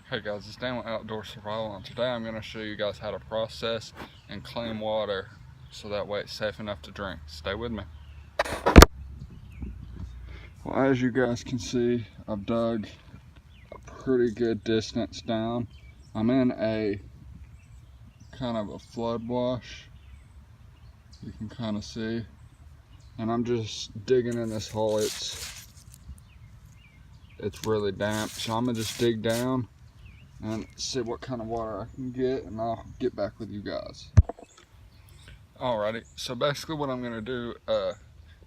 Hey guys, it's Dan with Outdoor Survival, and today I'm going to show you guys how to process and clean water so that way it's safe enough to drink. Stay with me. Well, as you guys can see, I've dug a pretty good distance down. I'm in a kind of a flood wash, you can kind of see, and I'm just digging in this hole. It's really damp, so I'm going to just dig down and see what kind of water I can get, and I'll get back with you guys. Alrighty, so basically what I'm going to do,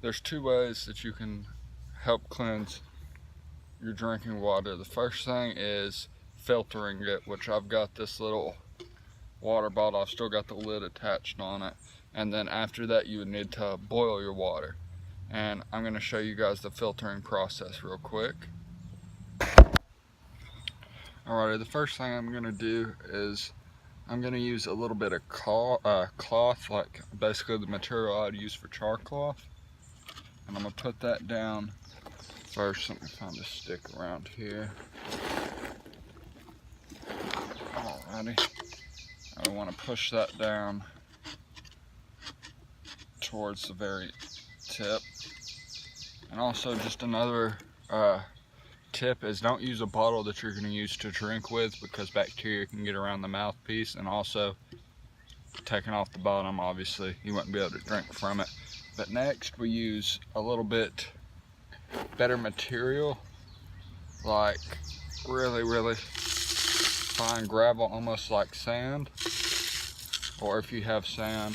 there's two ways that you can help cleanse your drinking water. The first thing is filtering it, which I've got this little water bottle. I've still got the lid attached on it. And then after that, you would need to boil your water. And I'm going to show you guys the filtering process real quick. Alrighty, the first thing I'm going to do is I'm going to use a little bit of cloth, like basically the material I'd use for char cloth. And I'm going to put that down first. Let me find a stick around here. Alrighty. I want to push that down towards the very tip. And also just another tip is don't use a bottle that you're going to use to drink with, because bacteria can get around the mouthpiece, and also taking off the bottom, obviously you wouldn't be able to drink from it. But next we use a little bit better material, like really fine gravel, almost like sand, or if you have sand,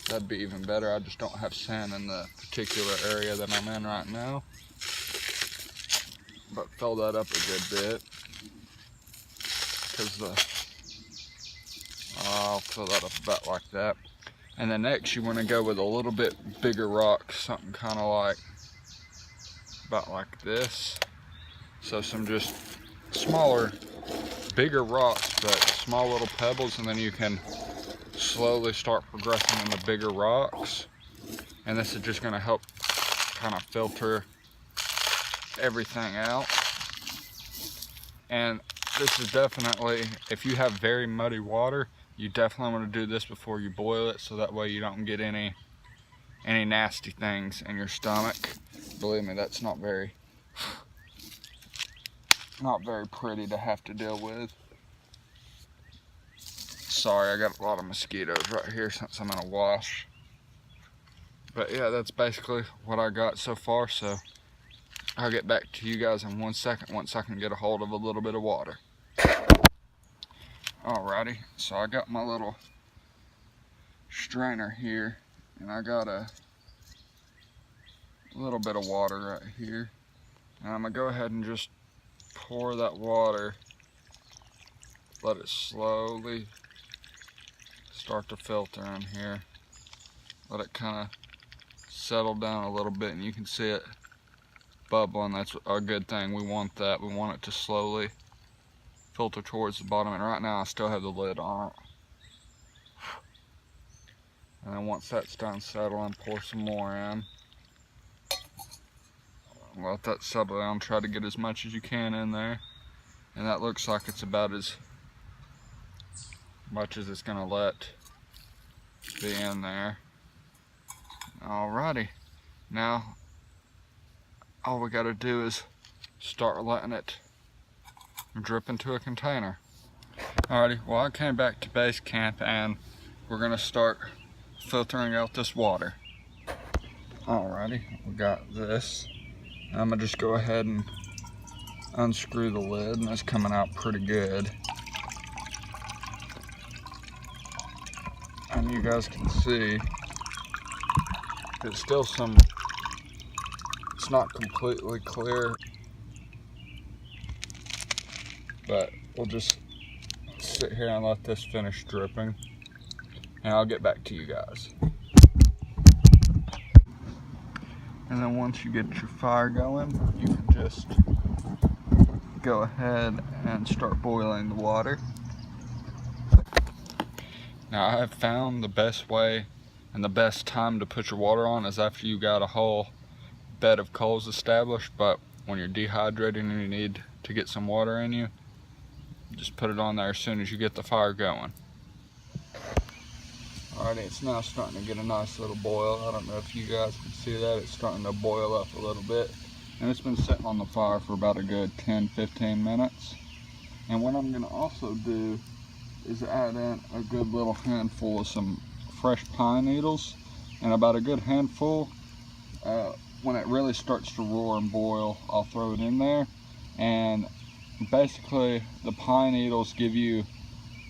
that'd be even better. I just don't have sand in the particular area that I'm in right now. But fill that up a good bit, because I'll fill that up about like that. And then next you want to go with a little bit bigger rock, something kind of like about like this. So some just smaller, bigger rocks, but small little pebbles, and then you can slowly start progressing into bigger rocks. And this is just going to help kind of filter everything out. And this is definitely, if you have very muddy water, you definitely want to do this before you boil it, so that way you don't get any nasty things in your stomach. Believe me, that's not very pretty to have to deal with. Sorry, I got a lot of mosquitoes right here since I'm in a wash. But yeah, that's basically what I got so far, so I'll get back to you guys in 1 second once I can get a hold of a little bit of water. Alrighty, so I got my little strainer here, and I got a little bit of water right here. And I'm gonna go ahead and just pour that water, let it slowly start to filter in here. Let it kind of settle down a little bit, and you can see it bubbling. That's a good thing. We want that. We want it to slowly filter towards the bottom, and right now I still have the lid on it. And then once that's done settling, pour some more in. Let that settle down. Try to get as much as you can in there, and that looks like it's about as much as it's gonna let be in there. Alrighty, now all we gotta do is start letting it drip into a container. Alrighty, well, I came back to base camp and we're gonna start filtering out this water. Alrighty, we got this. I'm gonna just go ahead and unscrew the lid, and it's coming out pretty good. And you guys can see it's still it's not completely clear, but we'll just sit here and let this finish dripping, and I'll get back to you guys. And then once you get your fire going, you can just go ahead and start boiling the water. Now, I have found the best way and the best time to put your water on is after you got a whole bed of coals established, but when you're dehydrated and you need to get some water in you, Just put it on there as soon as you get the fire going. Alrighty, it's now starting to get a nice little boil. I don't know if you guys can see that. It's starting to boil up a little bit. And it's been sitting on the fire for about a good 10-15 minutes. And what I'm going to also do is add in a good little handful of some fresh pine needles. And about a good handful, when it really starts to roar and boil, I'll throw it in there. And basically, the pine needles give you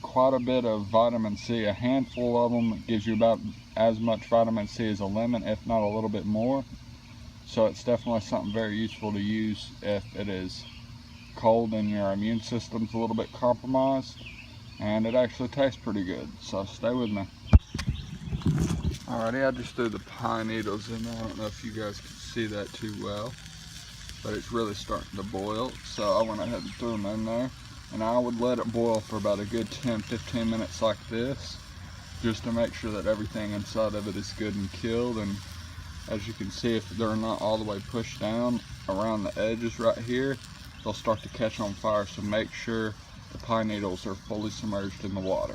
quite a bit of vitamin C. A handful of them gives you about as much vitamin C as a lemon, if not a little bit more. So it's definitely something very useful to use if it is cold and your immune system's a little bit compromised. And it actually tastes pretty good, so stay with me. Alrighty, I just threw the pine needles in there. I don't know if you guys can see that too well, but it's really starting to boil. So I went ahead and threw them in there. And I would let it boil for about a good 10-15 minutes like this, just to make sure that everything inside of it is good and killed. And as you can see, if they're not all the way pushed down around the edges right here, they'll start to catch on fire. So make sure the pine needles are fully submerged in the water.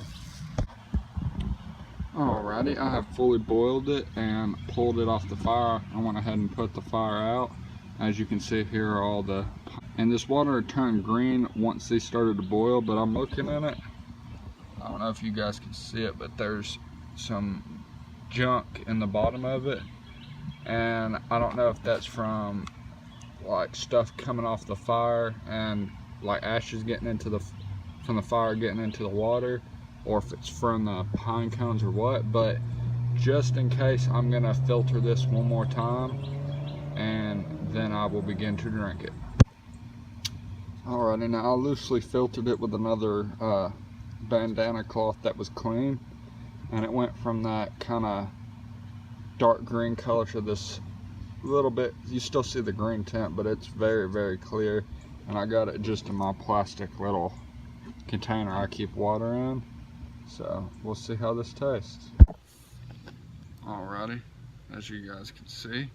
Alrighty, I have fully boiled it and pulled it off the fire. I went ahead and put the fire out. As you can see, here are all the, and this water turned green once they started to boil, but I'm looking in it. I don't know if you guys can see it, but there's some junk in the bottom of it. And I don't know if that's from like stuff coming off the fire and like ashes getting into from the fire getting into the water, or if it's from the pine cones or what. But just in case, I'm gonna filter this one more time, and then I will begin to drink it. Alrighty, now I loosely filtered it with another bandana cloth that was clean, and it went from that kind of dark green color to this little bit, you still see the green tint, but it's very, very clear. And I got it just in my plastic little container I keep water in. So we'll see how this tastes. Alrighty, as you guys can see,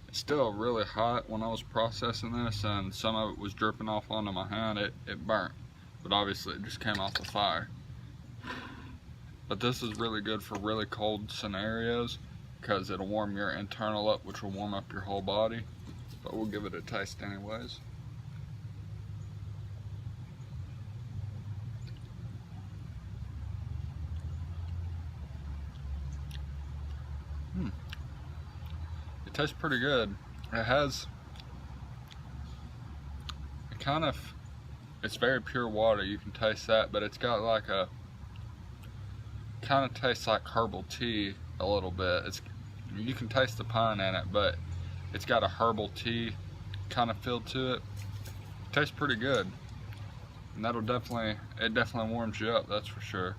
it's still really hot. When I was processing this and some of it was dripping off onto my hand, it burnt. But obviously it just came off the fire. But this is really good for really cold scenarios because it'll warm your internal up, which will warm up your whole body. But we'll give it a taste anyways. It tastes pretty good. It's very pure water, you can taste that, but it's got like a, kind of tastes like herbal tea a little bit. You can taste the pine in it, but it's got a herbal tea kind of feel to it. It tastes pretty good. And it definitely warms you up, that's for sure.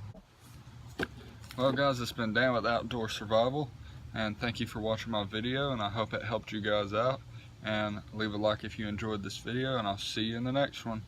Well guys, it's been Dan with Outdoor Survival. And thank you for watching my video, and I hope it helped you guys out. And leave a like if you enjoyed this video, and I'll see you in the next one.